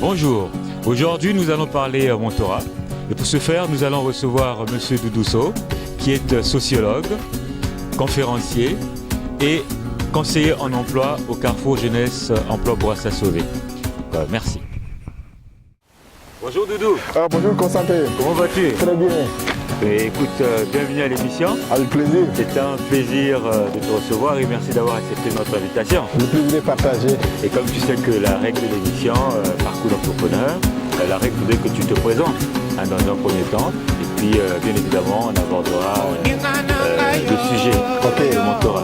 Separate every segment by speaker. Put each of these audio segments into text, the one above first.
Speaker 1: Bonjour, aujourd'hui nous allons parler mentorat et pour ce faire nous allons recevoir M. Doudou Sow qui est sociologue, conférencier et conseiller en emploi au Carrefour Jeunesse Emploi Bourassa Sauvé. Merci. Bonjour Doudou.
Speaker 2: Bonjour Constantin.
Speaker 1: Comment vas-tu?
Speaker 2: Très bien.
Speaker 1: Et écoute, bienvenue à l'émission.
Speaker 2: Avec plaisir.
Speaker 1: C'est un plaisir de te recevoir et merci d'avoir accepté notre invitation.
Speaker 2: Le plaisir est partagé.
Speaker 1: Et comme tu sais que la règle de l'émission, Parcours d'entrepreneur, la règle voudrait que tu te présentes dans un premier temps. Et puis, bien évidemment, on abordera le sujet, le mentorat.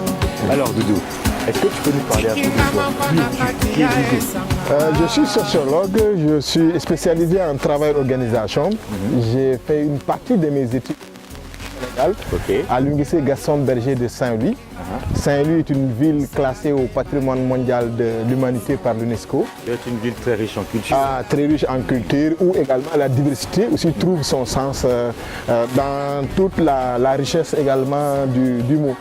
Speaker 1: Alors, Doudou, est-ce que tu peux nous parler un peu de toi? Qui est Doudou?
Speaker 2: Je suis sociologue, je suis spécialisé en travail d'organisation. J'ai fait une partie de mes études à l'Université Gaston Berger de Saint-Louis. Saint-Louis est une ville classée au patrimoine mondial de l'humanité par l'UNESCO.
Speaker 1: C'est une ville très riche en culture.
Speaker 2: Très riche en culture, où également la diversité aussi trouve son sens dans toute la richesse également du mot.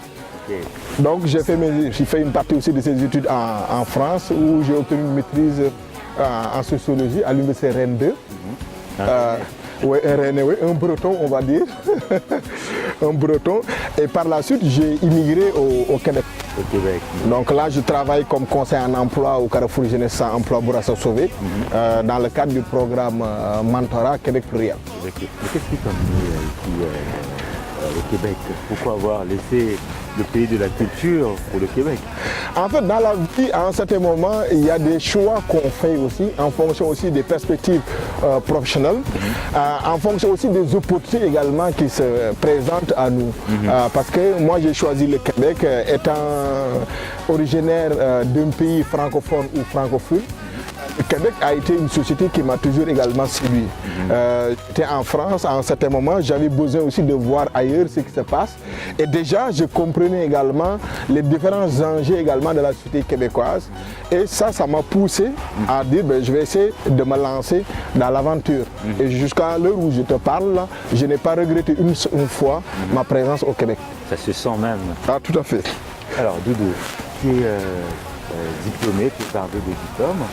Speaker 2: Donc j'ai fait une partie aussi de ces études en France où j'ai obtenu une maîtrise en sociologie à l'université Rennes 2. Un breton on va dire, un breton. Et par la suite j'ai immigré au Québec. Donc là je travaille comme conseiller en emploi au Carrefour Jeunesse Emploi Bourassa Sauvé dans le cadre du programme Mentorat Québec Pluriel.
Speaker 1: Mais qu'est-ce qui t'a amené ici au Québec? Pourquoi avoir laissé le pays de la culture pour le Québec?
Speaker 2: En fait, dans la vie, à un certain moment, il y a des choix qu'on fait aussi, en fonction aussi des perspectives professionnelles, en fonction aussi des opportunités également qui se présentent à nous. Parce que moi, j'ai choisi le Québec étant originaire d'un pays francophone ou francophone. Le Québec a été une société qui m'a toujours également séduit. J'étais en France, à un certain moment, j'avais besoin aussi de voir ailleurs ce qui se passe. Et déjà, je comprenais également les différents enjeux également de la société québécoise. Et ça m'a poussé à dire, je vais essayer de me lancer dans l'aventure. Et jusqu'à l'heure où je te parle, là, je n'ai pas regretté une fois ma présence au Québec.
Speaker 1: Ça se sent même.
Speaker 2: Ah, tout à fait.
Speaker 1: Alors, Doudou, tu es diplômé, tu es gardé de diplôme.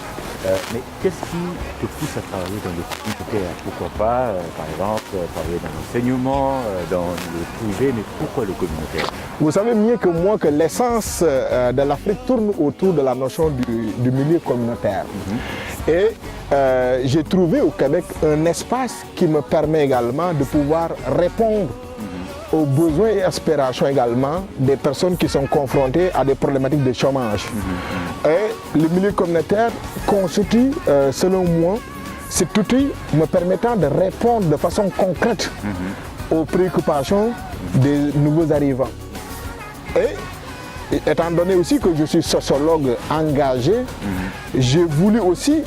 Speaker 1: Mais qu'est-ce qui te pousse à travailler dans le communautaire? Pourquoi pas, par exemple, travailler dans l'enseignement, dans le privé, mais pourquoi le communautaire?
Speaker 2: Vous savez mieux que moi que l'essence de l'Afrique tourne autour de la notion du milieu communautaire. Et j'ai trouvé au Québec un espace qui me permet également de pouvoir répondre aux besoins et aspirations également des personnes qui sont confrontées à des problématiques de chômage. Et le milieu communautaire constitue, selon moi, cet outil me permettant de répondre de façon concrète aux préoccupations des nouveaux arrivants. Et étant donné aussi que je suis sociologue engagé, j'ai voulu aussi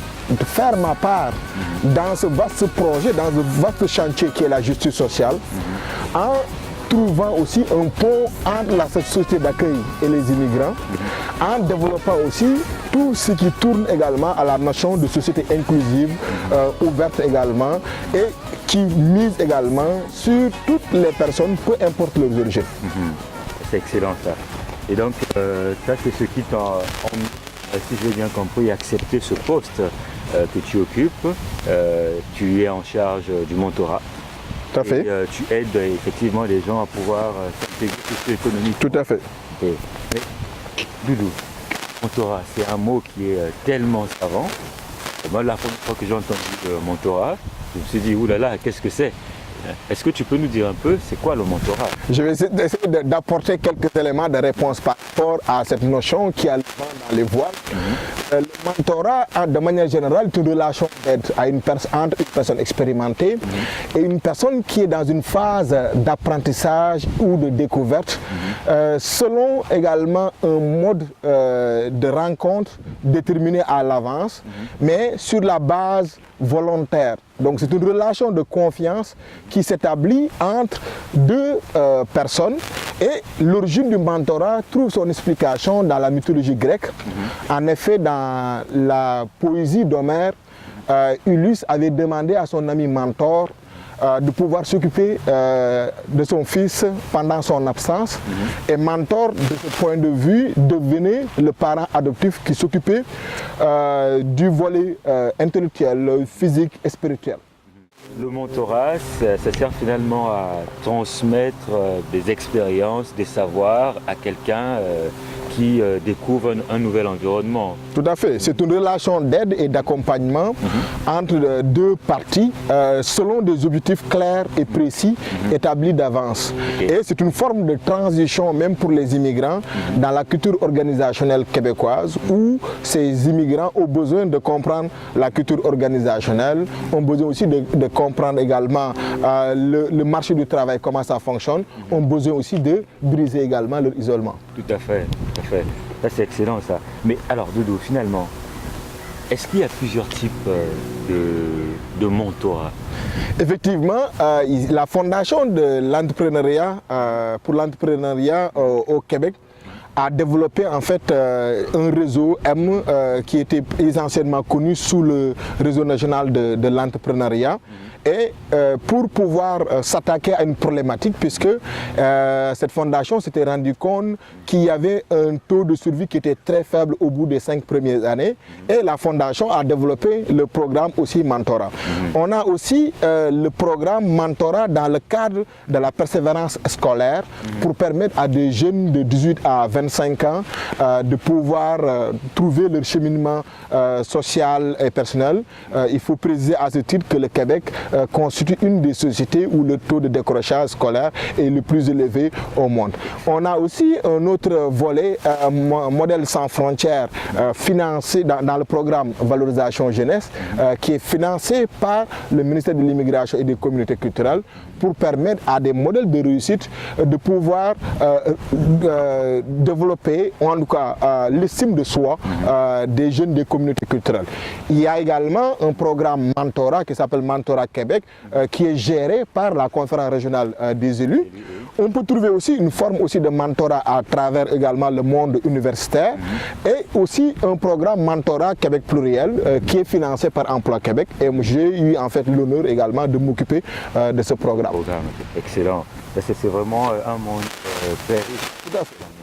Speaker 2: faire ma part dans ce vaste projet, dans ce vaste chantier qui est la justice sociale, en trouvant aussi un pont entre la société d'accueil et les immigrants, en développant aussi tout ce qui tourne également à la notion de société inclusive, ouverte également, et qui mise également sur toutes les personnes, peu importe leurs origines.
Speaker 1: C'est excellent ça. Et donc, ça c'est ce qui t'a, si j'ai bien compris, accepté ce poste que tu occupes. Tu es en charge du mentorat.
Speaker 2: Tout à fait.
Speaker 1: Et tu aides effectivement les gens à pouvoir s'intégrer socio-économiquement.
Speaker 2: Tout à fait.
Speaker 1: Mais Doudou, mentorat, c'est un mot qui est tellement savant. Moi, la première fois que j'ai entendu mentorat, je me suis dit, oulala, qu'est-ce que c'est? Est-ce que tu peux nous dire un peu, c'est quoi le mentorat? Je vais essayer
Speaker 2: d'apporter quelques éléments de réponse par rapport à cette notion qui a le vent dans les voiles. Le mentorat, de manière générale, est une relation d'aide entre une personne expérimentée et une personne qui est dans une phase d'apprentissage ou de découverte, selon également un mode de rencontre déterminé à l'avance, mais sur la base volontaire. Donc c'est une relation de confiance qui s'établit entre deux personnes et l'origine du mentorat trouve son explication dans la mythologie grecque. En effet, dans la poésie d'Homère, Ulysse avait demandé à son ami mentor de pouvoir s'occuper de son fils pendant son absence. Et mentor, de ce point de vue, devenait le parent adoptif qui s'occupait du volet intellectuel, physique et spirituel.
Speaker 1: Le mentorat, ça sert finalement à transmettre des expériences, des savoirs à quelqu'un qui découvre un nouvel environnement.
Speaker 2: Tout à fait. C'est une relation d'aide et d'accompagnement entre deux parties selon des objectifs clairs et précis établis d'avance. Et c'est une forme de transition même pour les immigrants dans la culture organisationnelle québécoise où ces immigrants ont besoin de comprendre la culture organisationnelle, ont besoin aussi de comprendre également le marché du travail, comment ça fonctionne, ont besoin aussi de briser également leur isolement.
Speaker 1: Tout à fait, tout à fait. Ça c'est excellent ça. Mais alors Doudou, finalement, est-ce qu'il y a plusieurs types de mentorat?
Speaker 2: Effectivement, la fondation de l'entrepreneuriat pour l'entrepreneuriat au Québec a développé en fait un réseau M qui était essentiellement connu sous le réseau national de l'entrepreneuriat. Et pour pouvoir s'attaquer à une problématique, puisque cette fondation s'était rendu compte qu'il y avait un taux de survie qui était très faible au bout des 5 premières années, et la fondation a développé le programme aussi mentorat. On a aussi le programme mentorat dans le cadre de la persévérance scolaire pour permettre à des jeunes de 18 à 25 ans de pouvoir trouver leur cheminement social et personnel. Il faut préciser à ce titre que le Québec constitue une des sociétés où le taux de décrochage scolaire est le plus élevé au monde. On a aussi un autre volet, modèle sans frontières, financé dans le programme Valorisation Jeunesse, qui est financé par le ministère de l'Immigration et des Communautés culturelles pour permettre à des modèles de réussite de pouvoir développer, en tout cas, l'estime de soi des jeunes des communautés culturelles. Il y a également un programme mentorat qui s'appelle Mentorat Québec, qui est géré par la conférence régionale des élus. On peut trouver aussi une forme aussi de mentorat à travers également le monde universitaire et aussi un programme mentorat Québec pluriel qui est financé par Emploi Québec, et j'ai eu en fait l'honneur également de m'occuper de ce programme.
Speaker 1: Excellent. C'est vraiment un monde très riche.
Speaker 2: Tout à fait.